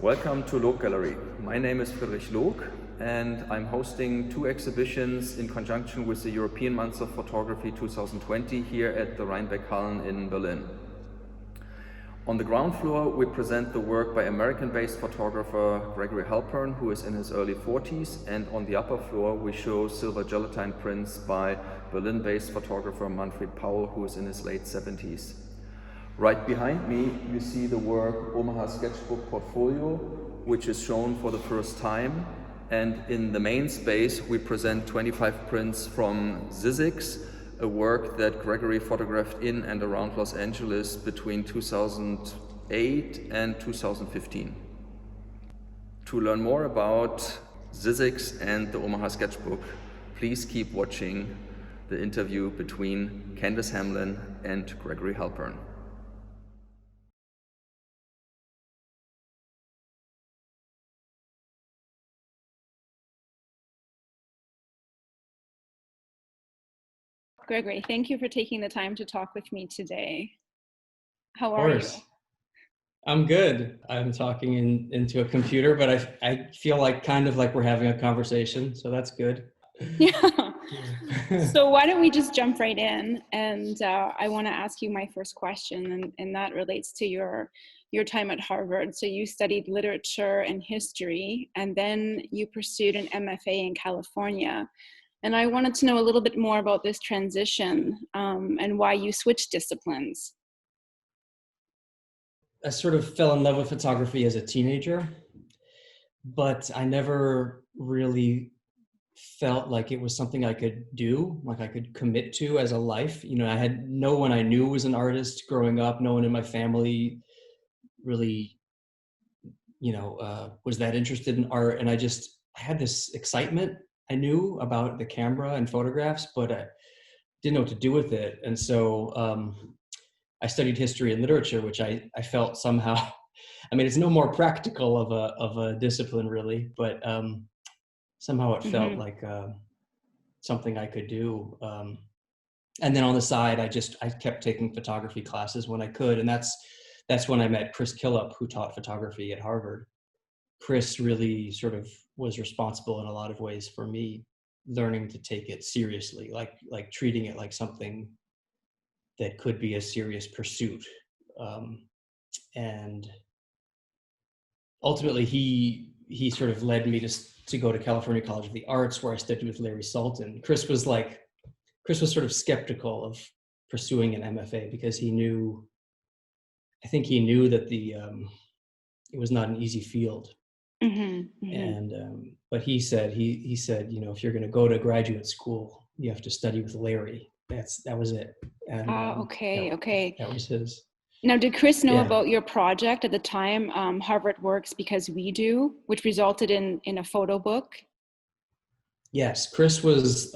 Welcome to Loock Gallery. My name is Loock, and I'm hosting two exhibitions in conjunction with the European Month of Photography 2020 here at the Reinbeckhallen in Berlin. On the ground floor, we present the work by American-based photographer Gregory Halpern, who is in his early 40s, and on the upper floor, we show silver gelatine prints by Berlin-based photographer Manfred Paul, who is in his late 70s. Right behind me, you see the work Omaha Sketchbook portfolio, which is shown for the first time. And in the main space, we present 25 prints from Zizzix, a work that Gregory photographed in and around Los Angeles between 2008 and 2015. To learn more about Zizzix and the Omaha Sketchbook, please keep watching the interview between Candice M and Gregory Halpern. Gregory, thank you for taking the time to talk with me today. How are you? I'm good. I'm talking into a computer, but I feel like kind of like we're having a conversation, so that's good. Yeah. So why don't we just jump right in? And I want to ask you my first question, and that relates to your time at Harvard. So you studied literature and history, and then you pursued an MFA in California. And I wanted to know a little bit more about this transition and why you switched disciplines. I sort of fell in love with photography as a teenager, but I never really felt like it was something I could do, like I could commit to as a life. You know, I had no one I knew was an artist growing up. No one in my family really, was that interested in art. And I had this excitement I knew about the camera and photographs, but I didn't know what to do with it. And so I studied history and literature, which I felt somehow, I mean, it's no more practical of a discipline really, but somehow it felt like something I could do. And then on the side, I kept taking photography classes when I could. And that's when I met Chris Killip, who taught photography at Harvard. Chris really sort of was responsible in a lot of ways for me learning to take it seriously, like treating it like something that could be a serious pursuit. And ultimately he sort of led me to go to California College of the Arts, where I studied with Larry Sultan. Chris was sort of skeptical of pursuing an MFA because I think he knew that it was not an easy field. And but he said, if you're going to go to graduate school, you have to study with Larry. That was it. And okay. That was his. Now, did Chris know about your project at the time, Harvard Works Because We Do, which resulted in a photo book? Yes, Chris was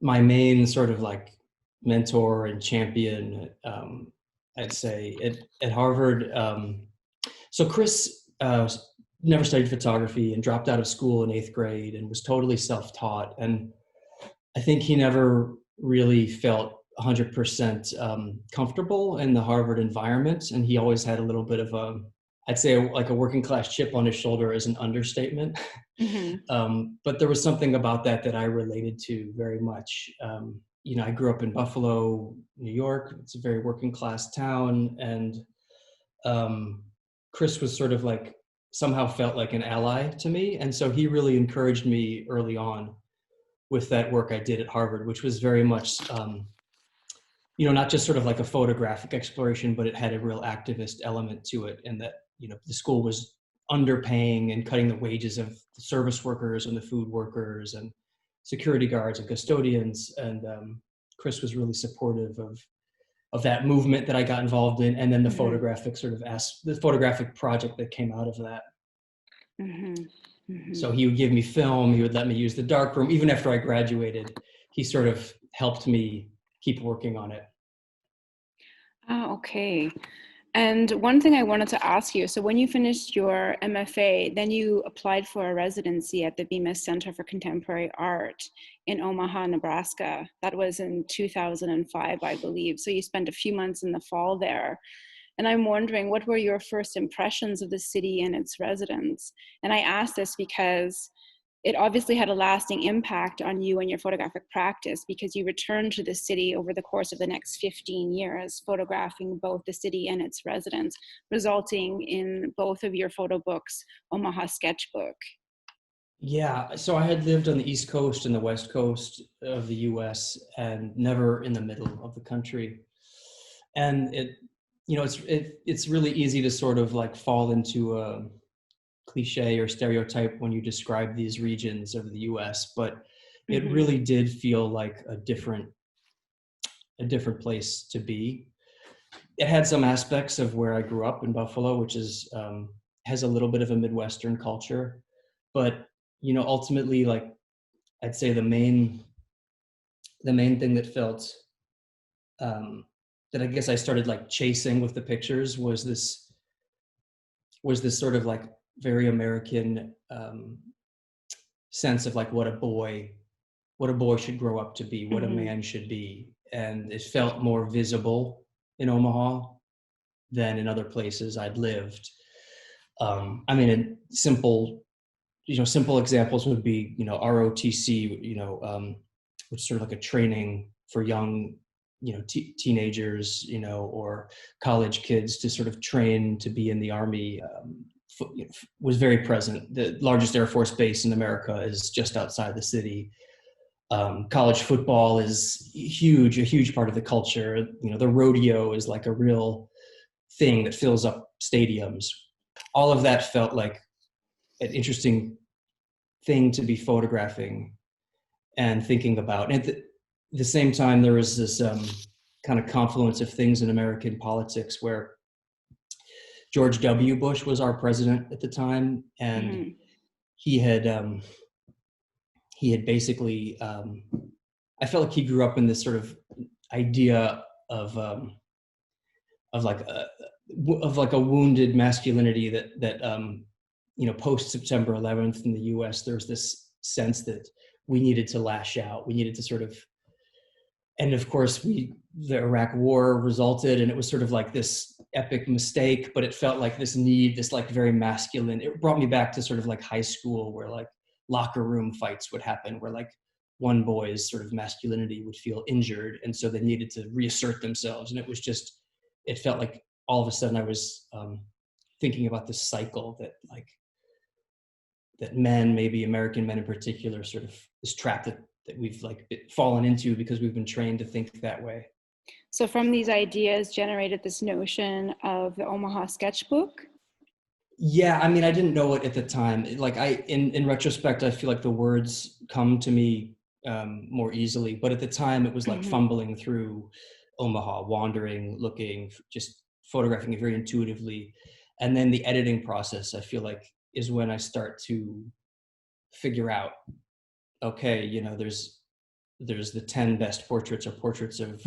my main sort of like mentor and champion, I'd say, at Harvard. So Chris never studied photography and dropped out of school in 8th grade and was totally self-taught. And I think he never really felt 100% comfortable in the Harvard environment. And he always had a little bit of I'd say like a working class chip on his shoulder is an understatement. But there was something about that I related to very much. I grew up in Buffalo, New York. It's a very working class town. And Chris was sort of like, somehow felt like an ally to me. And so he really encouraged me early on with that work I did at Harvard, which was very much, not just sort of like a photographic exploration, but it had a real activist element to it. And that, the school was underpaying and cutting the wages of the service workers and the food workers and security guards and custodians. And Chris was really supportive of that movement that I got involved in, and then the photographic the photographic project that came out of that. So he would give me film, he would let me use the darkroom. Even after I graduated, he sort of helped me keep working on it. Oh, okay. And one thing I wanted to ask you, so when you finished your MFA, then you applied for a residency at the Bemis Center for Contemporary Art in Omaha, Nebraska. That was in 2005, I believe. So you spent a few months in the fall there. And I'm wondering, what were your first impressions of the city and its residents? And I ask this because it obviously had a lasting impact on you and your photographic practice, because you returned to the city over the course of the next 15 years, photographing both the city and its residents, resulting in both of your photo books, Omaha Sketchbook. Yeah, so I had lived on the East Coast and the West Coast of the US and never in the middle of the country. And it's really easy to sort of like fall into a cliche or stereotype when you describe these regions of the US, but it really did feel like a different place to be. It had some aspects of where I grew up in Buffalo, which is has a little bit of a Midwestern culture, but ultimately, like, I'd say the main thing that felt that I guess I started like chasing with the pictures was this sort of like very American sense of like what a boy should grow up to be, what a man should be. And it felt more visible in Omaha than in other places I'd lived. I mean, in simple examples would be, ROTC, which is sort of like a training for young, teenagers, or college kids to sort of train to be in the Army, was very present. The largest Air Force base in America is just outside the city. College football is a huge part of the culture. The rodeo is like a real thing that fills up stadiums. All of that felt like an interesting thing to be photographing and thinking about. And at the same time, there was this kind of confluence of things in American politics where George W. Bush was our president at the time, and he had basically, I felt like he grew up in this sort of idea of like a wounded masculinity that post September 11th in the U.S. there's this sense that we needed to lash out, we needed to sort of, and of course the Iraq War resulted, and it was sort of like this epic mistake, but it felt like this need, this like very masculine. It brought me back to sort of like high school, where like locker room fights would happen, where like one boy's sort of masculinity would feel injured, and so they needed to reassert themselves. And it was just, it felt like all of a sudden I was thinking about this cycle that men, maybe American men in particular, sort of this trap that we've like fallen into because we've been trained to think that way. So from these ideas generated this notion of the Omaha Sketchbook? Yeah, I mean, I didn't know it at the time. Like in retrospect, I feel like the words come to me more easily, but at the time it was like fumbling through Omaha, wandering, looking, just photographing it very intuitively. And then the editing process, I feel like, is when I start to figure out, okay, there's the 10 best portraits or portraits of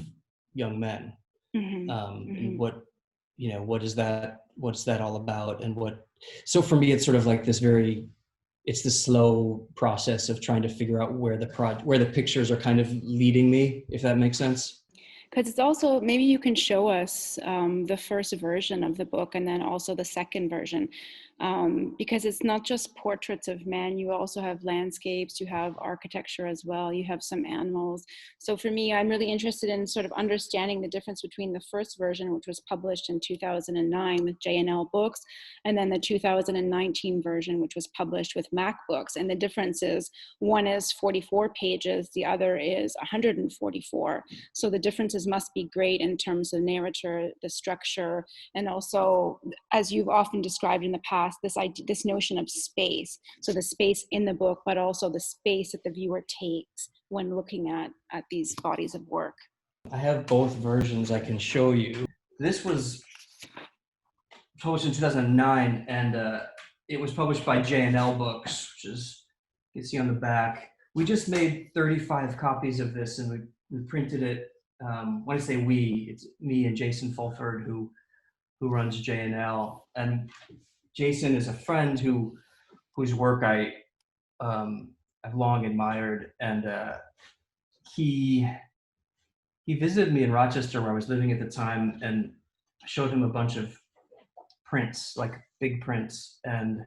young men. And what's that all about? And so for me, it's sort of like this it's the slow process of trying to figure out where the pictures are kind of leading me, if that makes sense. Because it's also, maybe you can show us the first version of the book and then also the second version. Because it's not just portraits of men, you also have landscapes, you have architecture as well, you have some animals. So for me, I'm really interested in sort of understanding the difference between the first version, which was published in 2009 with J&L Books, and then the 2019 version, which was published with Mac Books. And the difference is, one is 44 pages, the other is 144. So the differences must be great in terms of narrative, the structure, and also, as you've often described in the past, this notion of space. So the space in the book, but also the space that the viewer takes when looking at these bodies of work. I have both versions I can show you. This was published in 2009, and it was published by J&L Books, which is, you can see on the back. We just made 35 copies of this, and we printed it. When I say we, it's me and Jason Fulford, who runs J&L. And Jason is a friend whose work I've long admired, and he visited me in Rochester, where I was living at the time, and showed him a bunch of prints, like big prints, and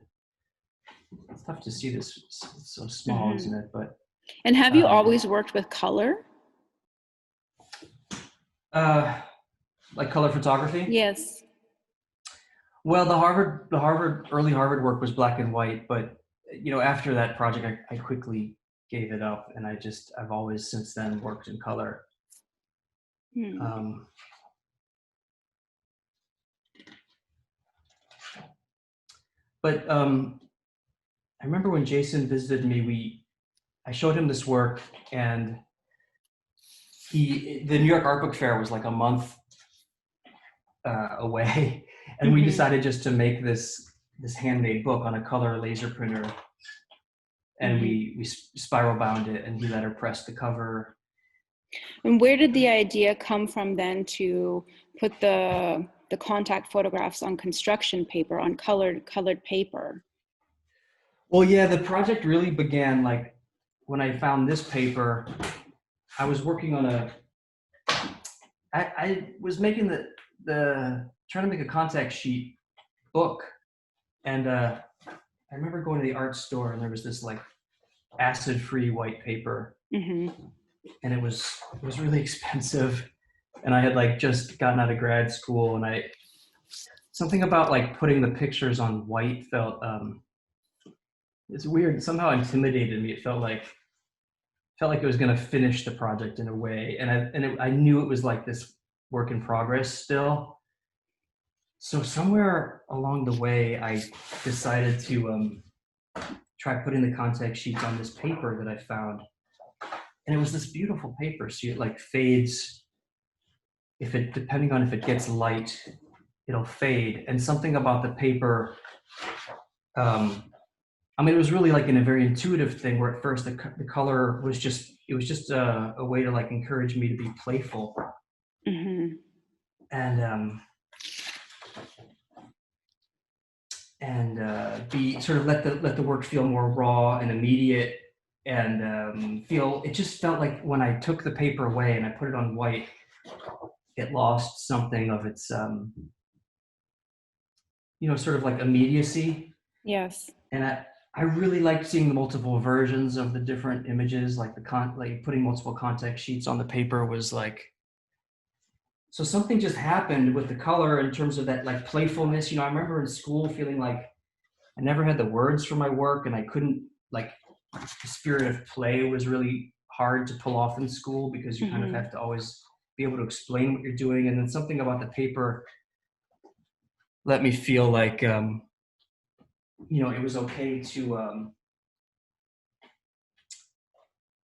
it's tough to see this. It's so small, isn't it? But and have you always worked with color? Like color photography? Yes. Well, early Harvard work was black and white, but you know, after that project, I quickly gave it up, and I've always since then worked in color. But I remember when Jason visited me, I showed him this work, and the New York Art Book Fair was like a month away, and we decided just to make this handmade book on a color laser printer, and we spiral bound it, and he let her press the cover. And where did the idea come from then to put the contact photographs on construction paper, on colored paper? Well, yeah, the project really began like when I found this paper. I was working on I was making trying to make a contact sheet book, and I remember going to the art store, and there was this like acid-free white paper, and it was really expensive, and I had like just gotten out of grad school, and something about like putting the pictures on white felt it's weird, somehow intimidated me. It felt like it was going to finish the project in a way, and I knew it was like this work in progress still. So somewhere along the way, I decided to try putting the contact sheets on this paper that I found, and it was this beautiful paper. So it like fades. Depending on if it gets light, it'll fade. And something about the paper, I mean, it was really like in a very intuitive thing where at first the color was just a way to like encourage me to be playful. And be sort of let the work feel more raw and immediate, and it just felt like when I took the paper away and I put it on white, it lost something of its sort of like immediacy. Yes. And I really liked seeing the multiple versions of the different images, like like putting multiple contact sheets on the paper was like, so something just happened with the color in terms of that like playfulness. I remember in school feeling like I never had the words for my work, and I couldn't, like, the spirit of play was really hard to pull off in school because you kind of have to always be able to explain what you're doing. And then something about the paper let me feel like it was okay to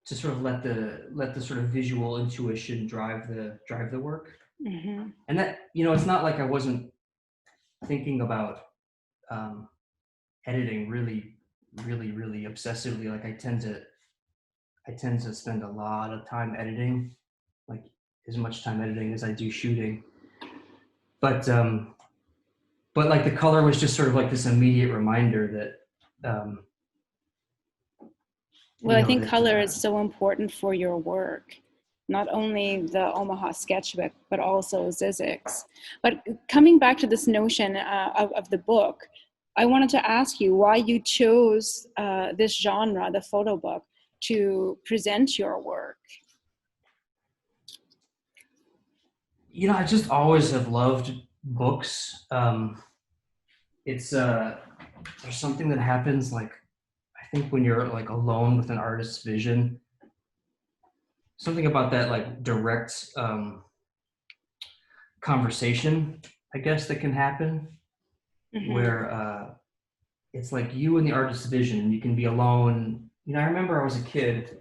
sort of let the sort of visual intuition drive the work. And that, it's not like I wasn't thinking about editing really, really, really obsessively. Like I tend to spend a lot of time editing, like as much time editing as I do shooting. But like the color was just sort of like this immediate reminder that well, I think color is so important for your work, not only the Omaha Sketchbook, but also Zizzix. But coming back to this notion of the book, I wanted to ask you why you chose this genre, the photo book, to present your work. I just always have loved books. It's there's something that happens, like, I think when you're like alone with an artist's vision, something about that like direct conversation, I guess, that can happen, where it's like you and the artist's vision, and you can be alone. I remember I was a kid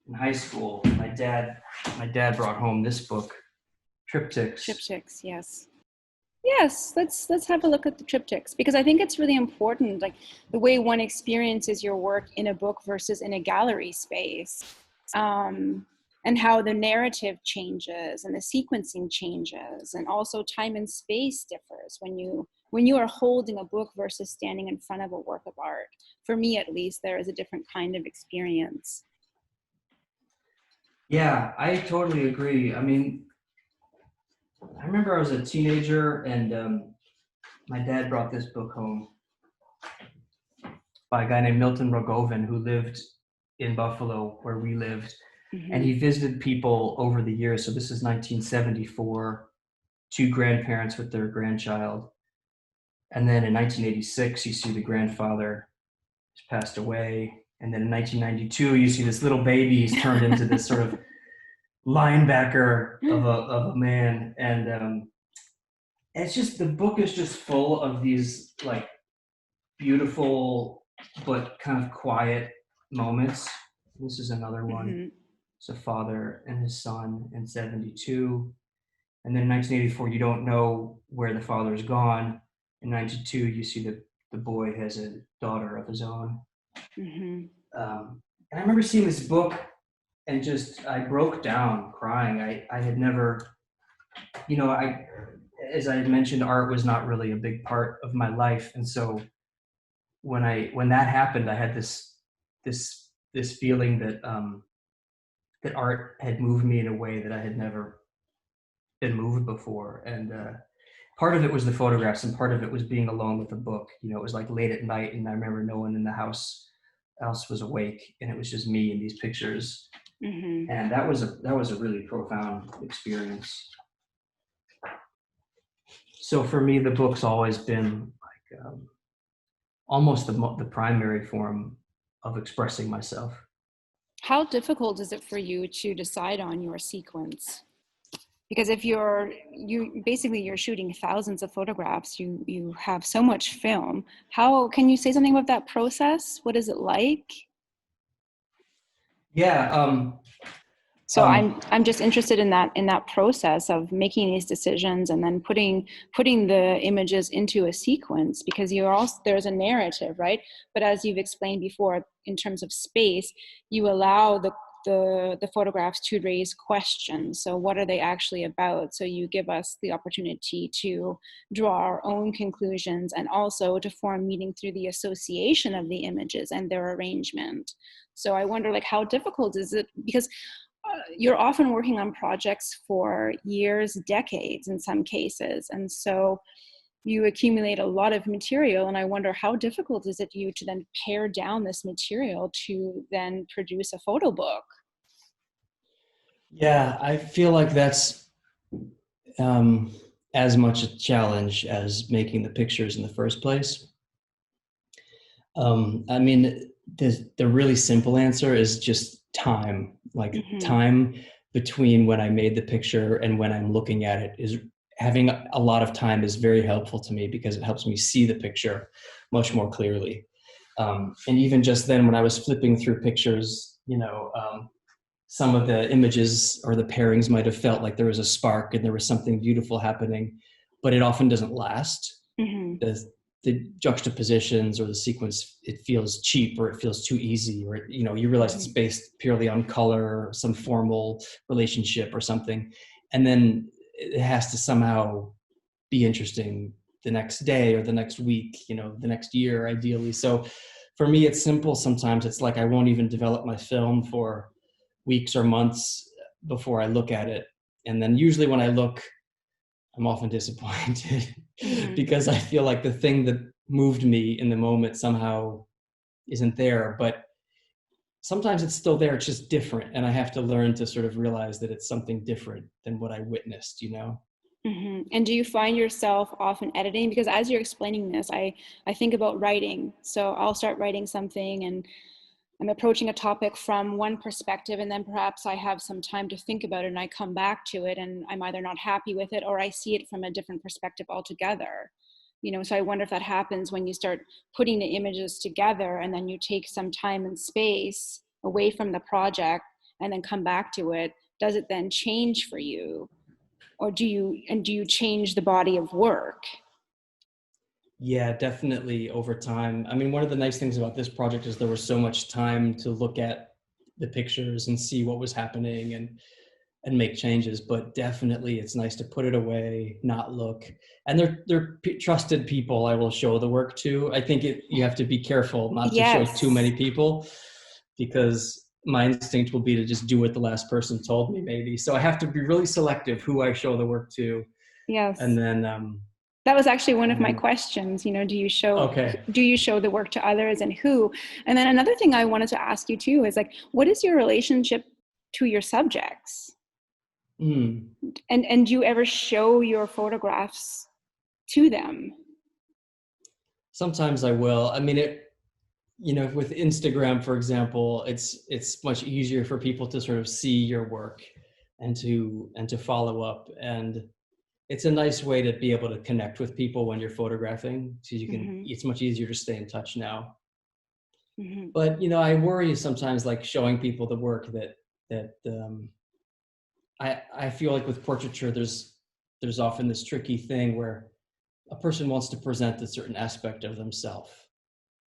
in high school. My dad brought home this book, Triptychs. Triptychs, yes. Yes, let's have a look at the triptychs, because I think it's really important, like the way one experiences your work in a book versus in a gallery space, and how the narrative changes and the sequencing changes, and also time and space differs when you are holding a book versus standing in front of a work of art. For me, at least, there is a different kind of experience. Yeah, I totally agree. I mean, I remember I was a teenager and my dad brought this book home by a guy named Milton Rogovan who lived in Buffalo where we lived. And he visited people over the years. So this is 1974, 2 grandparents with their grandchild. And then in 1986, you see the grandfather has passed away. And then in 1992, you see this little baby. He's turned into this sort of linebacker of a man. And it's just, the book is just full of these like beautiful but kind of quiet moments. This is another one. It's a father and his son in 72. And then in 1984, you don't know where the father's gone. In 92, you see the boy has a daughter of his own. And I remember seeing this book and just, I broke down crying. I had never, you know, as I had mentioned, art was not really a big part of my life. And so when that happened, I had this feeling that that art had moved me in a way that I had never been moved before. And part of it was the photographs, and part of it was being alone with the book. You know, it was like late at night, and I remember no one in the house else was awake, and it was just me and these pictures. And that was a really profound experience. So for me, the book's always been like almost the primary form of expressing myself. How difficult is it for you to decide on your sequence? Because if you're shooting thousands of photographs, you have so much film. How can you say something about that process? What is it like? Yeah. So I'm just interested in that process of making these decisions and then putting the images into a sequence, because there's a narrative, right? But as you've explained before, in terms of space, you allow the photographs to raise questions. So what are they actually about? So you give us the opportunity to draw our own conclusions and also to form meaning through the association of the images and their arrangement. So I wonder, like, how difficult is it? Because you're often working on projects for years, decades in some cases. And so you accumulate a lot of material, and I wonder how difficult is it for you to then pare down this material to then produce a photo book? Yeah, I feel like that's as much a challenge as making the pictures in the first place. I mean, the really simple answer is just time. Like time between when I made the picture and when I'm looking at it is having a lot of time is very helpful to me, because it helps me see the picture much more clearly. And even just then, when I was flipping through pictures, you know, some of the images or the pairings might have felt like there was a spark and there was something beautiful happening, but it often doesn't last. The juxtapositions or the sequence, it feels cheap, or it feels too easy, or, you know, you realize it's based purely on color or some formal relationship or something. And then it has to somehow be interesting the next day or the next week, you know, the next year, ideally. So for me, it's simple. Sometimes it's like I won't even develop my film for weeks or months before I look at it. And then usually when I look, I'm often disappointed because I feel like the thing that moved me in the moment somehow isn't there. But sometimes it's still there, it's just different. And I have to learn to sort of realize that it's something different than what I witnessed, you know? And do you find yourself often editing? Because as you're explaining this, I think about writing. So I'll start writing something and I'm approaching a topic from one perspective, and then perhaps I have some time to think about it and I come back to it and I'm either not happy with it or I see it from a different perspective altogether. You know, so I wonder if that happens when you start putting the images together and then you take some time and space away from the project and then come back to it. Does it then change for you? Or do you change the body of work? Yeah, definitely over time. I mean, one of the nice things about this project is there was so much time to look at the pictures and see what was happening and make changes, but definitely it's nice to put it away, not look. And they're trusted people I will show the work to. I think you have to be careful not to show too many people, because my instinct will be to just do what the last person told me, maybe. So I have to be really selective who I show the work to. Yes. And then, that was actually one of my questions. You know, do you show the work to others, and who? And then another thing I wanted to ask you too is like, what is your relationship to your subjects? And do you ever show your photographs to them? Sometimes I will. I mean, with Instagram, for example, it's much easier for people to sort of see your work and to follow up. And it's a nice way to be able to connect with people when you're photographing. So you can, it's much easier to stay in touch now. But, I worry sometimes, like showing people the work that I feel like with portraiture, there's often this tricky thing where a person wants to present a certain aspect of themselves,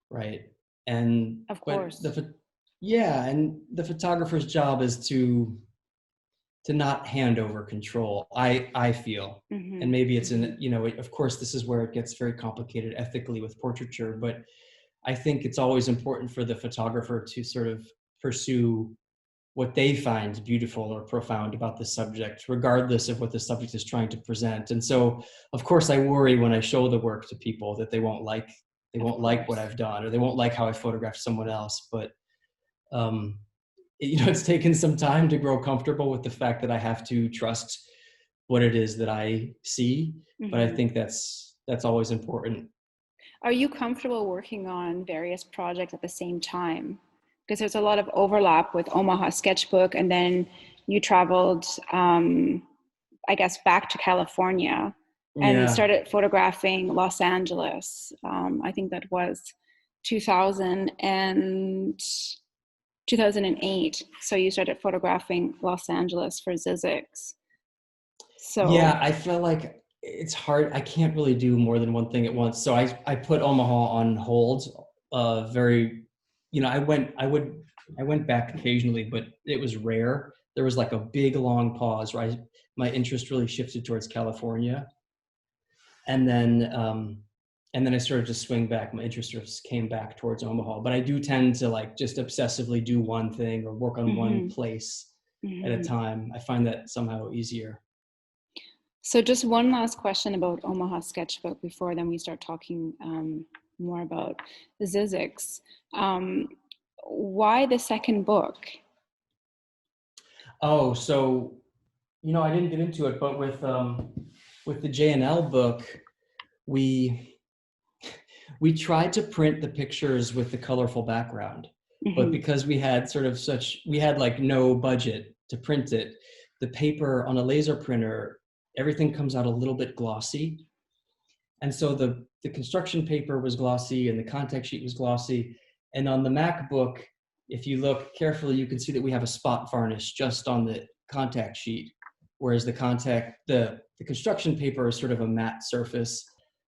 right? And of course, and the photographer's job is to not hand over control. I feel, and maybe it's of course, this is where it gets very complicated ethically with portraiture, but I think it's always important for the photographer to sort of pursue what they find beautiful or profound about the subject, regardless of what the subject is trying to present. And so, of course, I worry when I show the work to people that they won't like what I've done, or they won't like how I photographed someone else. But it's taken some time to grow comfortable with the fact that I have to trust what it is that I see. But I think that's always important. Are you comfortable working on various projects at the same time? Because there's a lot of overlap with Omaha Sketchbook, and then you traveled, I guess, back to California and started photographing Los Angeles. I think that was 2008. So you started photographing Los Angeles for Zizzix. So yeah, I feel like it's hard. I can't really do more than one thing at once. So I put Omaha on hold. I went back occasionally, but it was rare. There was like a big long pause where my interest really shifted towards California. And then I started to swing back. My interest just came back towards Omaha, but I do tend to like just obsessively do one thing or work on one place at a time. I find that somehow easier. So just one last question about Omaha Sketchbook before then we start talking more about the Zizzix. Why the second book? Oh, so, I didn't get into it, but with the J&L book, we tried to print the pictures with the colorful background, but because we had like no budget to print it, the paper on a laser printer, everything comes out a little bit glossy. And so the construction paper was glossy and the contact sheet was glossy. And on the MacBook, if you look carefully, you can see that we have a spot varnish just on the contact sheet, whereas the construction paper is sort of a matte surface,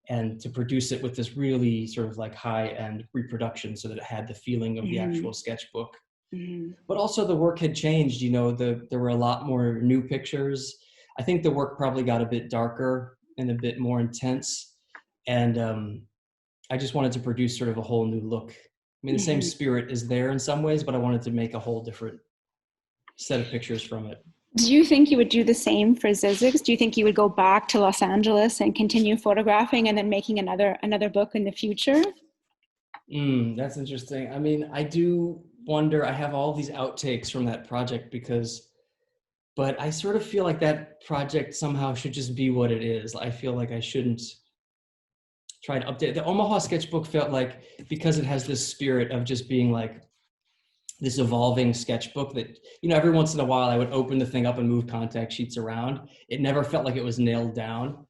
and to produce it with this really sort of like high-end reproduction so that it had the feeling of the actual sketchbook. But also the work had changed, there were a lot more new pictures. I think the work probably got a bit darker and a bit more intense. And I just wanted to produce sort of a whole new look. I mean, the same spirit is there in some ways, but I wanted to make a whole different set of pictures from it. Do you think you would do the same for Zizzix? Do you think you would go back to Los Angeles and continue photographing and then making another book in the future? That's interesting. I mean, I do wonder, I have all these outtakes from that project but I sort of feel like that project somehow should just be what it is. I feel like I shouldn't try to update. The Omaha Sketchbook felt like, because it has this spirit of just being like this evolving sketchbook that, every once in a while I would open the thing up and move contact sheets around. It never felt like it was nailed down.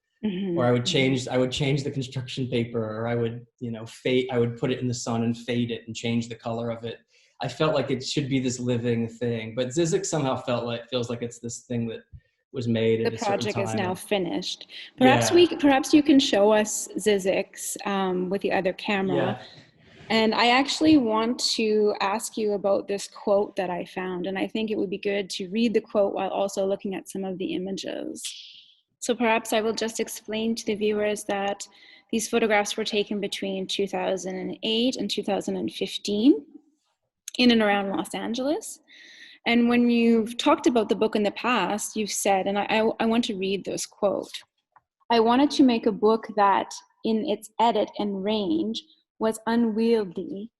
Or I would change the construction paper, or I would, I would put it in the sun and fade it and change the color of it. I felt like it should be this living thing, but Zizzix somehow feels like it's this thing that was made at a certain time. The project is now finished. Perhaps you can show us Zizzix with the other camera. Yeah. And I actually want to ask you about this quote that I found, and I think it would be good to read the quote while also looking at some of the images. So perhaps I will just explain to the viewers that these photographs were taken between 2008 and 2015 in and around Los Angeles. And when you've talked about the book in the past, you've said, and I want to read this quote. I wanted to make a book that, in its edit and range, was unwieldy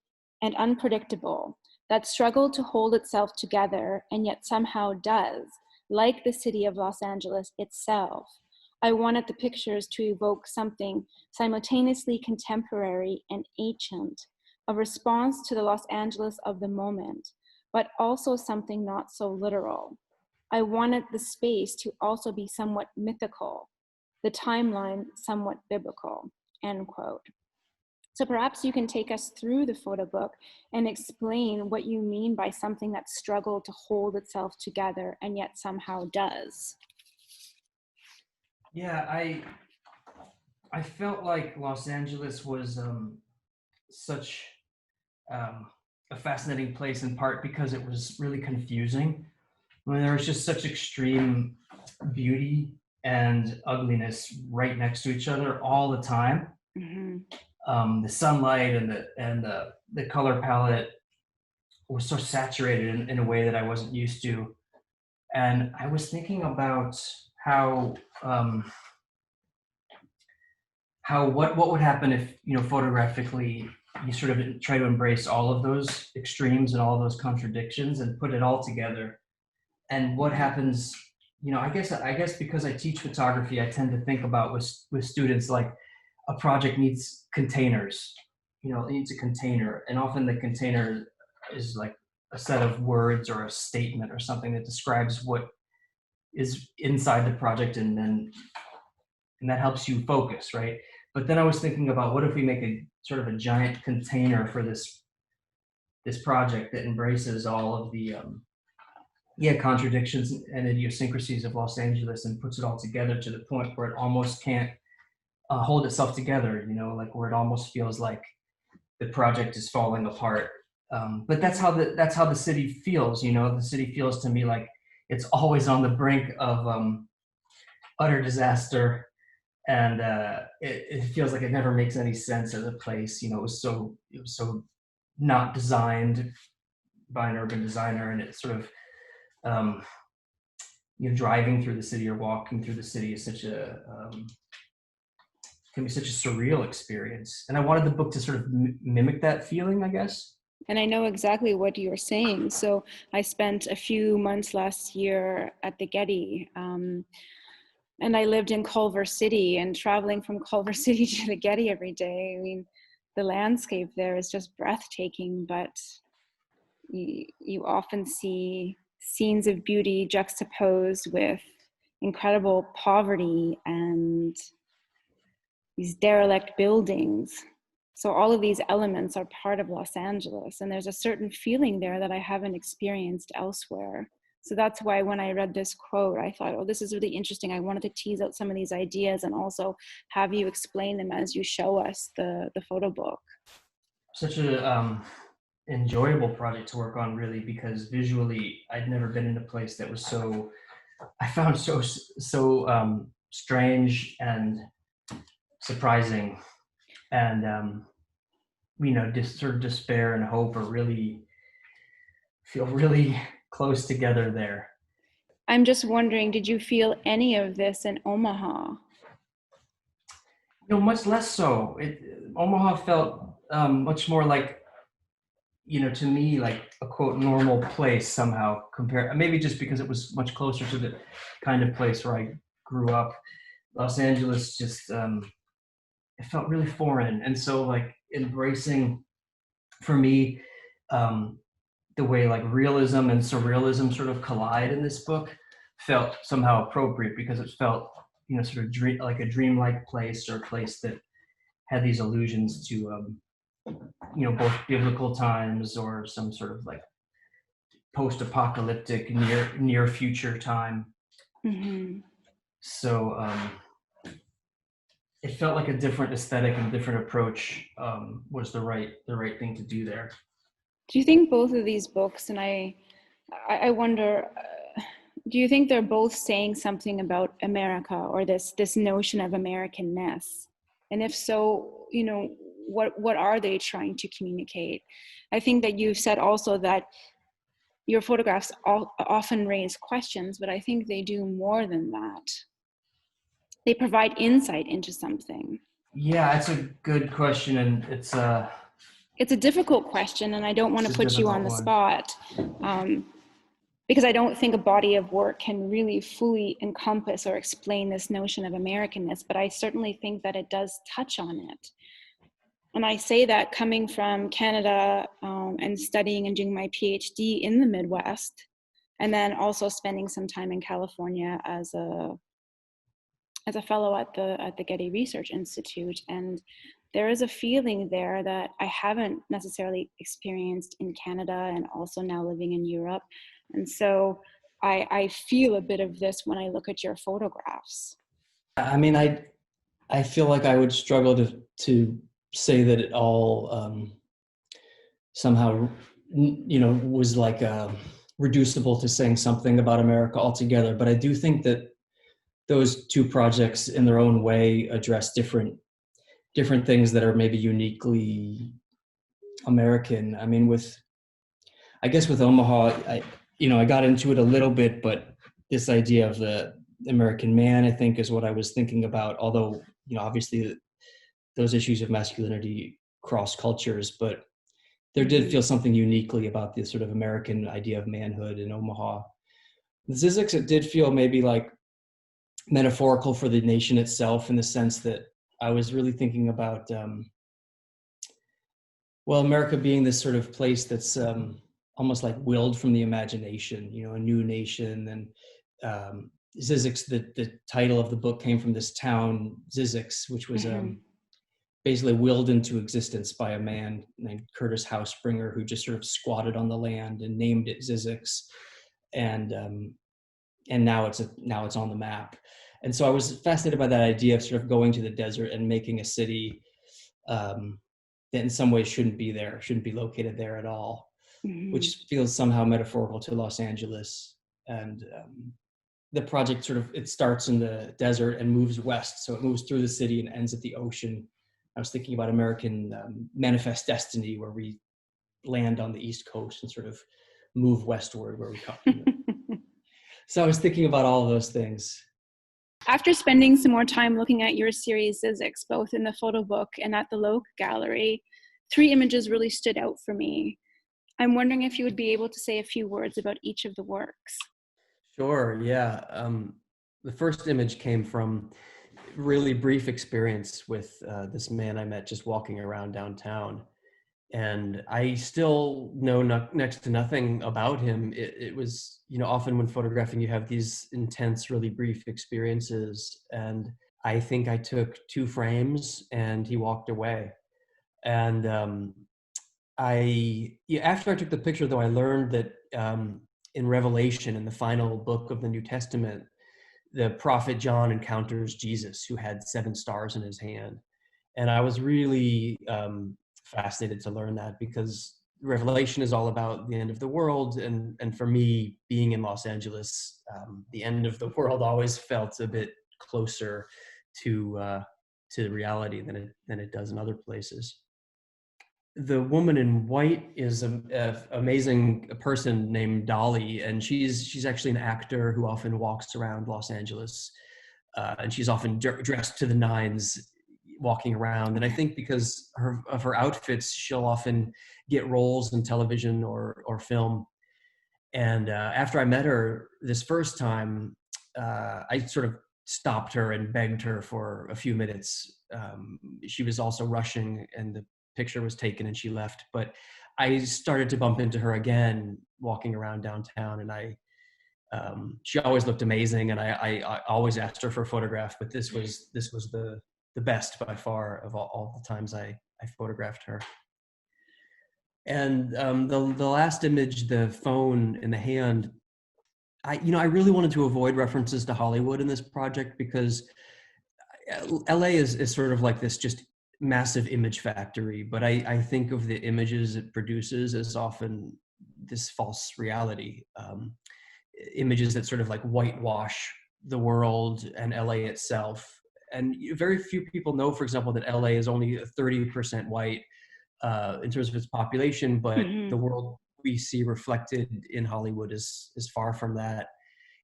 and unpredictable, that struggled to hold itself together and yet somehow does, like the city of Los Angeles itself. I wanted the pictures to evoke something simultaneously contemporary and ancient, a response to the Los Angeles of the moment, but also something not so literal. I wanted the space to also be somewhat mythical, the timeline somewhat biblical, end quote. So perhaps you can take us through the photo book and explain what you mean by something that struggled to hold itself together and yet somehow does. Yeah, I felt like Los Angeles was such a fascinating place, in part because it was really confusing. I mean, there was just such extreme beauty and ugliness right next to each other all the time. The sunlight and the color palette was so saturated in a way that I wasn't used to. And I was thinking about how what would happen if, photographically you sort of try to embrace all of those extremes and all of those contradictions and put it all together. And what happens, I guess because I teach photography, I tend to think about with students, like, a project needs containers. It needs a container, and often the container is like a set of words or a statement or something that describes what is inside the project, and that helps you focus, right? But then I was thinking about, what if we make a sort of a giant container for this project that embraces all of the contradictions and idiosyncrasies of Los Angeles, and puts it all together to the point where it almost can't hold itself together, like where it almost feels like the project is falling apart. But that's how the city feels. The city feels to me like it's always on the brink of utter disaster, and it feels like it never makes any sense as a place. It was so not designed by an urban designer, and it's sort of driving through the city or walking through the city is can be such a surreal experience. And I wanted the book to sort of mimic that feeling, I guess. And I know exactly what you're saying. So I spent a few months last year at the Getty, and I lived in Culver City, and traveling from Culver City to the Getty every day, I mean, the landscape there is just breathtaking, but you often see scenes of beauty juxtaposed with incredible poverty and these derelict buildings. So all of these elements are part of Los Angeles, and there's a certain feeling there that I haven't experienced elsewhere. So that's why when I read this quote, I thought, oh, this is really interesting. I wanted to tease out some of these ideas and also have you explain them as you show us the photo book. Such a enjoyable project to work on, really, because visually I'd never been in a place that was I found so strange and surprising, and just sort of despair and hope are feel really close together there. I'm just wondering, did you feel any of this in Omaha? Much less so. Omaha felt much more like, to me, like a quote normal place somehow, compared, maybe just because it was much closer to the kind of place where I grew up. Los Angeles just it felt really foreign, and so like embracing, for me, the way like realism and surrealism sort of collide in this book felt somehow appropriate, because it felt sort of like a dreamlike place, or a place that had these allusions to both biblical times or some sort of like post-apocalyptic near future time. Mm-hmm. So it felt like a different aesthetic and a different approach was the right thing to do there. Do you think both of these books, and I wonder, do you think they're both saying something about America, or this notion of Americanness? And if so, what are they trying to communicate? I think that you said also that your photographs often raise questions, but I think they do more than that. they provide insight into something? Yeah, that's a good question, and it's a difficult question, and I don't want to put you on the spot, because I don't think a body of work can really fully encompass or explain this notion of Americanness, but I certainly think that it does touch on it. And I say that coming from Canada, and studying and doing my PhD in the Midwest, and then also spending some time in California as a fellow at the Getty Research Institute. And there is a feeling there that I haven't necessarily experienced in Canada, and also now living in Europe. And so I feel a bit of this when I look at your photographs. I mean, I feel like I would struggle to say that it all somehow, was like reducible to saying something about America altogether. But I do think that those two projects in their own way address different things that are maybe uniquely American. I mean, I guess with Omaha, I got into it a little bit, but this idea of the American man, I think, is what I was thinking about. Although, obviously those issues of masculinity cross cultures, but there did feel something uniquely about this sort of American idea of manhood in Omaha. The Zizzix, it did feel maybe like metaphorical for the nation itself, in the sense that I was really thinking about, America being this sort of place that's almost like willed from the imagination, a new nation. And Zizzix, the title of the book came from this town, Zizzix, which was basically willed into existence by a man named Curtis Housespringer, who just sort of squatted on the land and named it Zizzix. And now it's on the map. And so I was fascinated by that idea of sort of going to the desert and making a city that in some ways shouldn't be located there at all, which feels somehow metaphorical to Los Angeles. And the project it starts in the desert and moves west. So it moves through the city and ends at the ocean. I was thinking about American manifest destiny, where we land on the East Coast and sort of move westward where we come. So I was thinking about all of those things. After spending some more time looking at your series Zizzix, both in the Photobook and at the Loock Gallery, 3 images really stood out for me. I'm wondering if you would be able to say a few words about each of the works. Sure, yeah. The first image came from really brief experience with this man I met just walking around downtown. And I still know next to nothing about him. It was, often when photographing, you have these intense, really brief experiences. And I think I took 2 frames and he walked away. And after I took the picture, though, I learned that in Revelation, in the final book of the New Testament, the prophet John encounters Jesus, who had 7 stars in his hand. And I was really fascinated to learn that, because Revelation is all about the end of the world, and for me, being in Los Angeles, the end of the world always felt a bit closer to reality than it does in other places. The woman in white is an amazing person named Dolly, and she's actually an actor who often walks around Los Angeles, and she's often dressed to the nines, walking around. And I think because of her outfits, she'll often get roles in television or film. And after I met her this first time, I sort of stopped her and begged her for a few minutes. She was also rushing, and the picture was taken and she left. But I started to bump into her again walking around downtown, and she always looked amazing, and I always asked her for a photograph, but this was the best by far of all the times I photographed her. And the last image, the phone in the hand, I really wanted to avoid references to Hollywood in this project, because LA is sort of like this just massive image factory, but I think of the images it produces as often this false reality, images that sort of like whitewash the world and LA itself. And very few people know, for example, that LA is only 30% white in terms of its population, but the world we see reflected in Hollywood is far from that.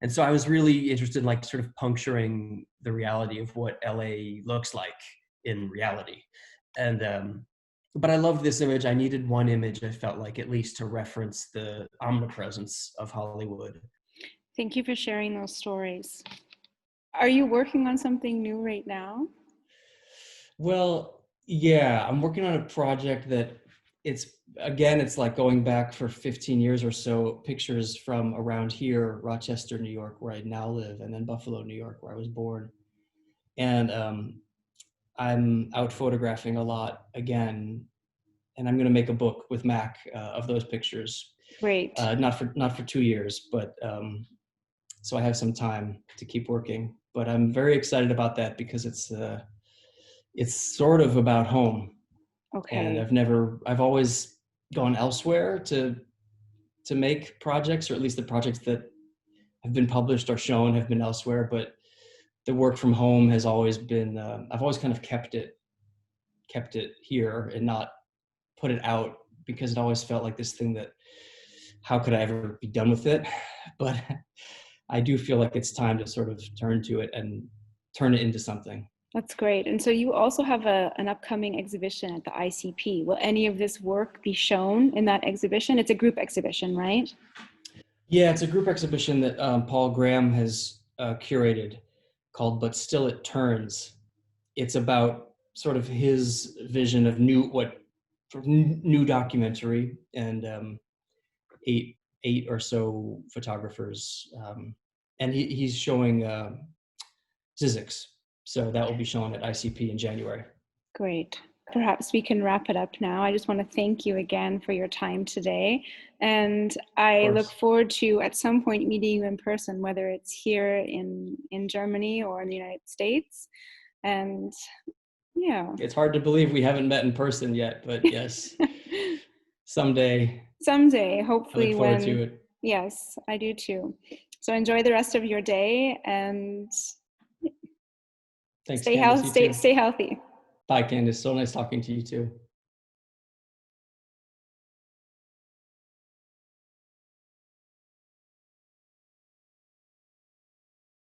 And so I was really interested in like sort of puncturing the reality of what LA looks like in reality. And, but I loved this image. I needed one image, I felt like, at least to reference the omnipresence of Hollywood. Thank you for sharing those stories. Are you working on something new right now? Well, yeah, I'm working on a project that it's like going back for 15 years or so, pictures from around here, Rochester, New York, where I now live, and then Buffalo, New York, where I was born. And I'm out photographing a lot again, and I'm going to make a book with Mac of those pictures. Great. Not for 2 years, but so I have some time to keep working. But I'm very excited about that because it's sort of about home. Okay. And I've always gone elsewhere to make projects, or at least the projects that have been published or shown have been elsewhere. But the work from home has always been, I've always kind of kept it here and not put it out, because it always felt like this thing that, how could I ever be done with it? But I do feel like it's time to sort of turn to it and turn it into something. That's great. And so you also have an upcoming exhibition at the ICP. Will any of this work be shown in that exhibition? It's a group exhibition, right? Yeah, it's a group exhibition that Paul Graham has curated, called But Still It Turns. It's about sort of his vision of new documentary, and eight or so photographers. And he's showing Zizzix. So that will be shown at ICP in January. Great. Perhaps we can wrap it up now. I just want to thank you again for your time today. And I look forward to at some point meeting you in person, whether it's here in Germany or in the United States. And yeah. It's hard to believe we haven't met in person yet, but yes, someday. Someday, hopefully. I look forward to it. Yes, I do too. So enjoy the rest of your day, and thanks, stay Candice, healthy. Stay healthy. Bye, Candice. So nice talking to you too.